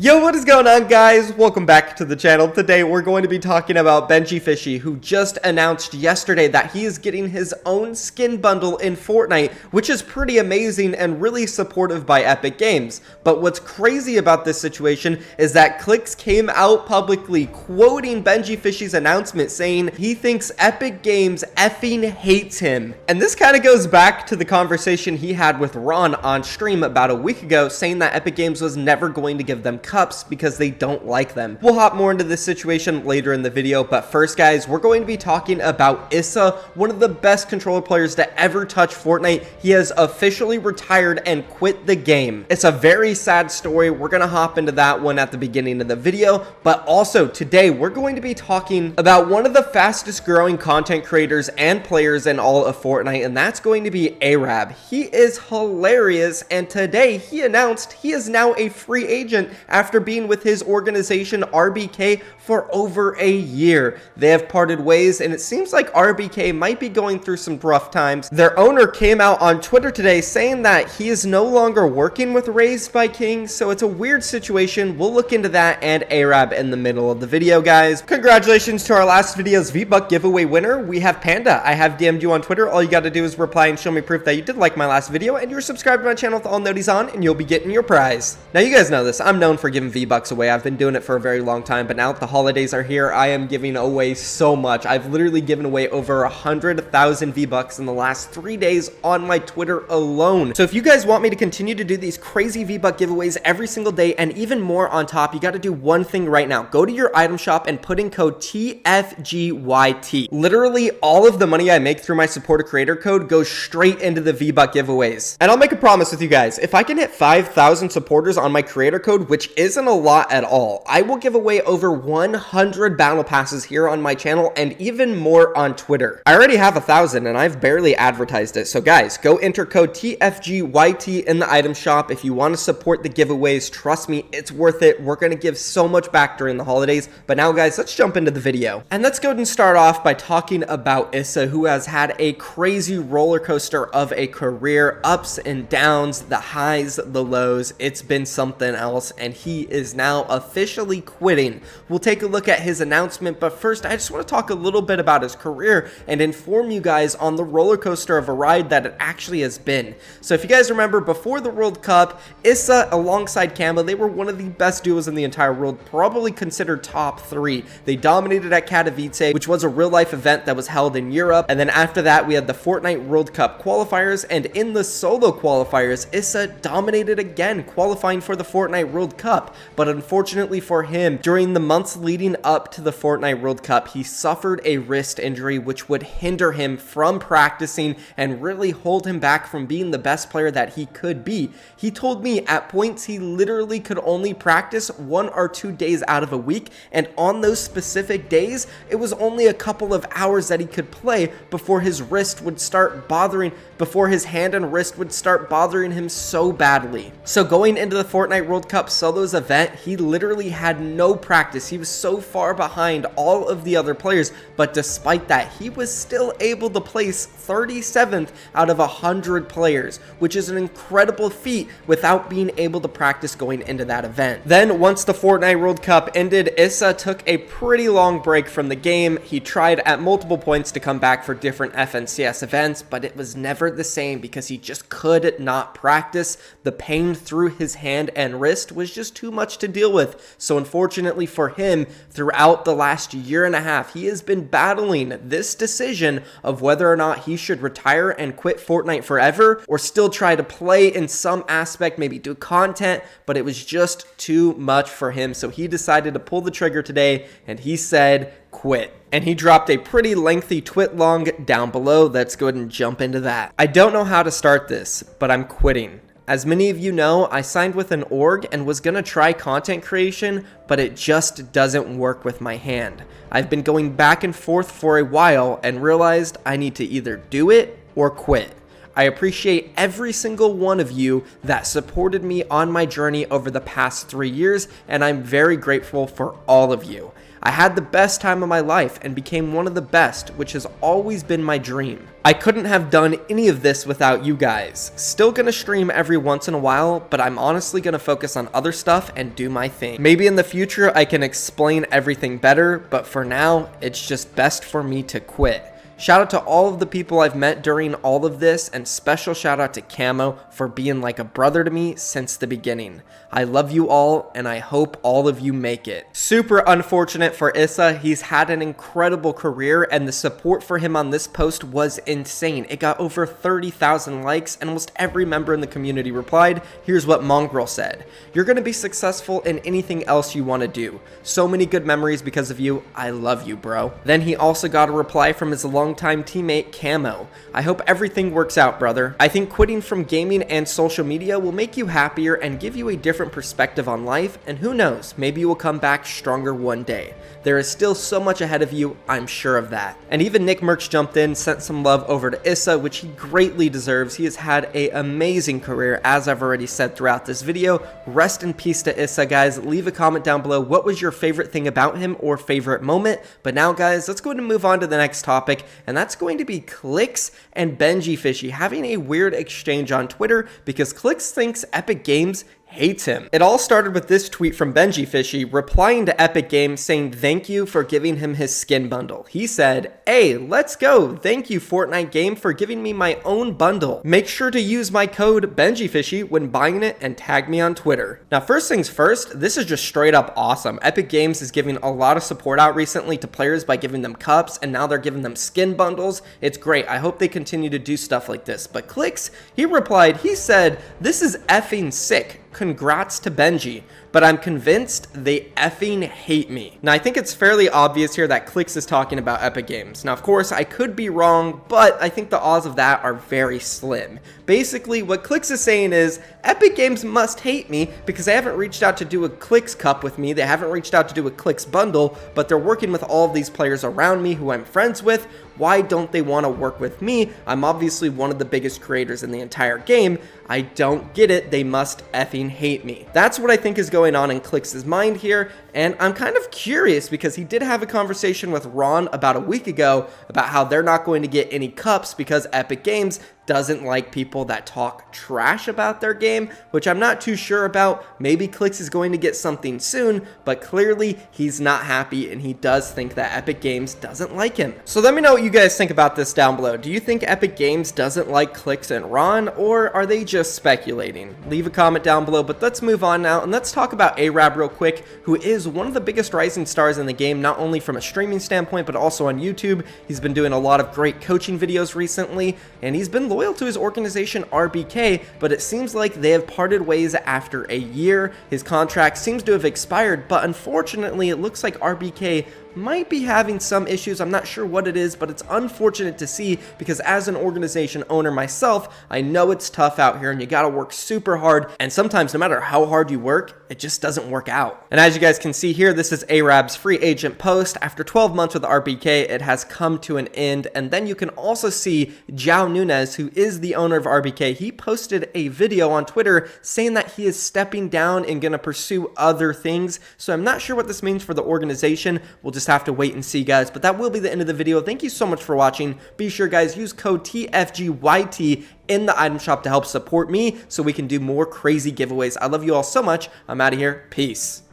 Yo, what is going on, guys? Welcome back to the channel. Today we're going to be talking about Benji Fishy, who just announced yesterday that he is getting his own skin bundle in Fortnite, which is pretty amazing and really supportive by Epic Games. But what's crazy about this situation is that Clix came out publicly quoting Benji Fishy's announcement, saying he thinks Epic Games effing hates him. And this kind of goes back to the conversation he had with Ron on stream about a week ago, saying that Epic Games was never going to give them cups because they don't like them. We'll hop more into this situation later in the video, but first, guys, we're going to be talking about Issa, one of the best controller players to ever touch Fortnite. He has officially retired and quit the game. It's a very sad story. We're gonna hop into that one at the beginning of the video, but also today we're going to be talking about one of the fastest growing content creators and players in all of Fortnite, and that's going to be Arab. He is hilarious, and today he announced he is now a free agent after being with his organization RBK for over a year. They have parted ways, and it seems like RBK might be going through some rough times. Their owner came out on Twitter today saying that he is no longer working with Raised by King, so it's a weird situation. We'll look into that and Arab in the middle of the video, guys. Congratulations to our last video's V-Buck giveaway winner. We have Panda. I have DM'd you on Twitter. All you got to do is reply and show me proof that you did like my last video and you're subscribed to my channel with all noties on, and you'll be getting your prize. Now, you guys know this. I'm known for giving V-Bucks away. I've been doing it for a very long time, but now that the holidays are here, I am giving away so much. I've literally given away over 100,000 V-Bucks in the last 3 days on my Twitter alone. So if you guys want me to continue to do these crazy V-Buck giveaways every single day and even more on top, you got to do one thing right now. Go to your item shop and put in code TFGYT. Literally all of the money I make through my supporter creator code goes straight into the V-Buck giveaways. And I'll make a promise with you guys. If I can hit 5,000 supporters on my creator code, which isn't a lot at all, I will give away over 100 battle passes here on my channel and even more on Twitter. I already have 1,000 and I've barely advertised it. So guys, go enter code TFGYT in the item shop if you want to support the giveaways. Trust me, it's worth it. We're going to give so much back during the holidays. But now, guys, let's jump into the video. And let's go ahead and start off by talking about Issa, who has had a crazy roller coaster of a career, ups and downs, the highs, the lows. It's been something else, and he is now officially quitting. We'll take a look at his announcement, but first I just want to talk a little bit about his career and inform you guys on the roller coaster of a ride that it actually has been. So if you guys remember, before the World Cup, Issa alongside Kamba, they were one of the best duos in the entire world, probably considered top 3. They dominated at Katowice, which was a real life event that was held in Europe, and then after that we had the Fortnite World Cup qualifiers, and in the solo qualifiers, Issa dominated again, qualifying for the Fortnite World Cup. But unfortunately for him, during the months leading up to the Fortnite World Cup, he suffered a wrist injury which would hinder him from practicing and really hold him back from being the best player that he could be. He told me at points he literally could only practice 1 or 2 days out of a week, and on those specific days, it was only a couple of hours that he could play before his wrist would start bothering, before his hand and wrist would start bothering him so badly. So going into the Fortnite World Cup solos event, he literally had no practice. He was so far behind all of the other players, but despite that, he was still able to place 37th out of 100 players, which is an incredible feat without being able to practice going into that event. Then once the Fortnite World Cup ended, Issa took a pretty long break from the game. He tried at multiple points to come back for different FNCS events, but it was never the same because he just could not practice. The pain through his hand and wrist was just too much to deal with. So unfortunately for him, throughout the last year and a half, he has been battling this decision of whether or not he should retire and quit Fortnite forever or still try to play in some aspect, maybe do content, but it was just too much for him. So he decided to pull the trigger today, and he said, quit. And he dropped a pretty lengthy tweet long down below. Let's go ahead and jump into that. I don't know how to start this, but I'm quitting. As many of you know, I signed with an org and was gonna try content creation, but it just doesn't work with my hand. I've been going back and forth for a while and realized I need to either do it or quit. I appreciate every single one of you that supported me on my journey over the past 3 years, and I'm very grateful for all of you. I had the best time of my life and became one of the best, which has always been my dream. I couldn't have done any of this without you guys. Still gonna stream every once in a while, but I'm honestly gonna focus on other stuff and do my thing. Maybe in the future I can explain everything better, but for now, it's just best for me to quit. Shout out to all of the people I've met during all of this, and special shout out to Camo for being like a brother to me since the beginning. I love you all, and I hope all of you make it. Super unfortunate for Issa. He's had an incredible career, and the support for him on this post was insane. It got over 30,000 likes, and almost every member in the community replied. Here's what Mongrel said. "You're gonna be successful in anything else you wanna do. So many good memories because of you. I love you, bro." Then he also got a reply from his longtime teammate Camo. "I hope everything works out, brother. I think quitting from gaming and social media will make you happier and give you a different perspective on life, and who knows, maybe you will come back stronger one day. There is still so much ahead of you, I'm sure of that." And even Nick Merch jumped in, sent some love over to Issa, which he greatly deserves. He has had an amazing career, as I've already said throughout this video. Rest in peace to Issa, guys. Leave a comment down below. What was your favorite thing about him or favorite moment? But now, guys, let's go ahead and move on to the next topic, and that's going to be Clix and Benji Fishy having a weird exchange on Twitter because Clix thinks Epic Games hates him. It all started with this tweet from Benji Fishy replying to Epic Games saying thank you for giving him his skin bundle. He said, "Hey, let's go. Thank you, Fortnite game, for giving me my own bundle. Make sure to use my code BenjiFishy when buying it and tag me on Twitter." Now, first things first, this is just straight up awesome. Epic Games is giving a lot of support out recently to players by giving them cups, and now they're giving them skin bundles. It's great. I hope they continue to do stuff like this. But Clix, he replied, he said, "This is effing sick. Congrats to Benji, but I'm convinced they effing hate me." Now, I think it's fairly obvious here that Clix is talking about Epic Games. Now, of course, I could be wrong, but I think the odds of that are very slim. Basically, what Clix is saying is, Epic Games must hate me because they haven't reached out to do a Clix cup with me, they haven't reached out to do a Clix bundle, but they're working with all of these players around me who I'm friends with. Why don't they want to work with me? I'm obviously one of the biggest creators in the entire game. I don't get it. They must effing hate me. That's what I think is going on in Clix's mind here, and I'm kind of curious because he did have a conversation with Ron about a week ago about how they're not going to get any cups because Epic Games doesn't like people that talk trash about their game, which I'm not too sure about. Maybe Clix is going to get something soon, but clearly he's not happy and he does think that Epic Games doesn't like him. So let me know what you guys think about this down below. Do you think Epic Games doesn't like Clix and Ron, or are they just speculating? Leave a comment down below, but let's move on now and let's talk about Arab real quick, who is one of the biggest rising stars in the game, not only from a streaming standpoint, but also on YouTube. He's been doing a lot of great coaching videos recently, and he's been loyal to his organization RBK, but it seems like they have parted ways after a year. His contract seems to have expired, but unfortunately, it looks like RBK might be having some issues. I'm not sure what it is, but it's unfortunate to see because as an organization owner myself, I know it's tough out here and you gotta work super hard, and sometimes no matter how hard you work, it just doesn't work out. And as you guys can see here, this is Arab's free agent post. After 12 months with RBK, it has come to an end. And then you can also see João Nunes, who is the owner of RBK. He posted a video on Twitter saying that he is stepping down and gonna pursue other things. So I'm not sure what this means for the organization. We'll just have to wait and see, guys, but that will be the end of the video. Thank you so much for watching. Be sure, guys, use code TFGYT in the item shop to help support me so we can do more crazy giveaways. I love you all so much. I'm out of here. Peace.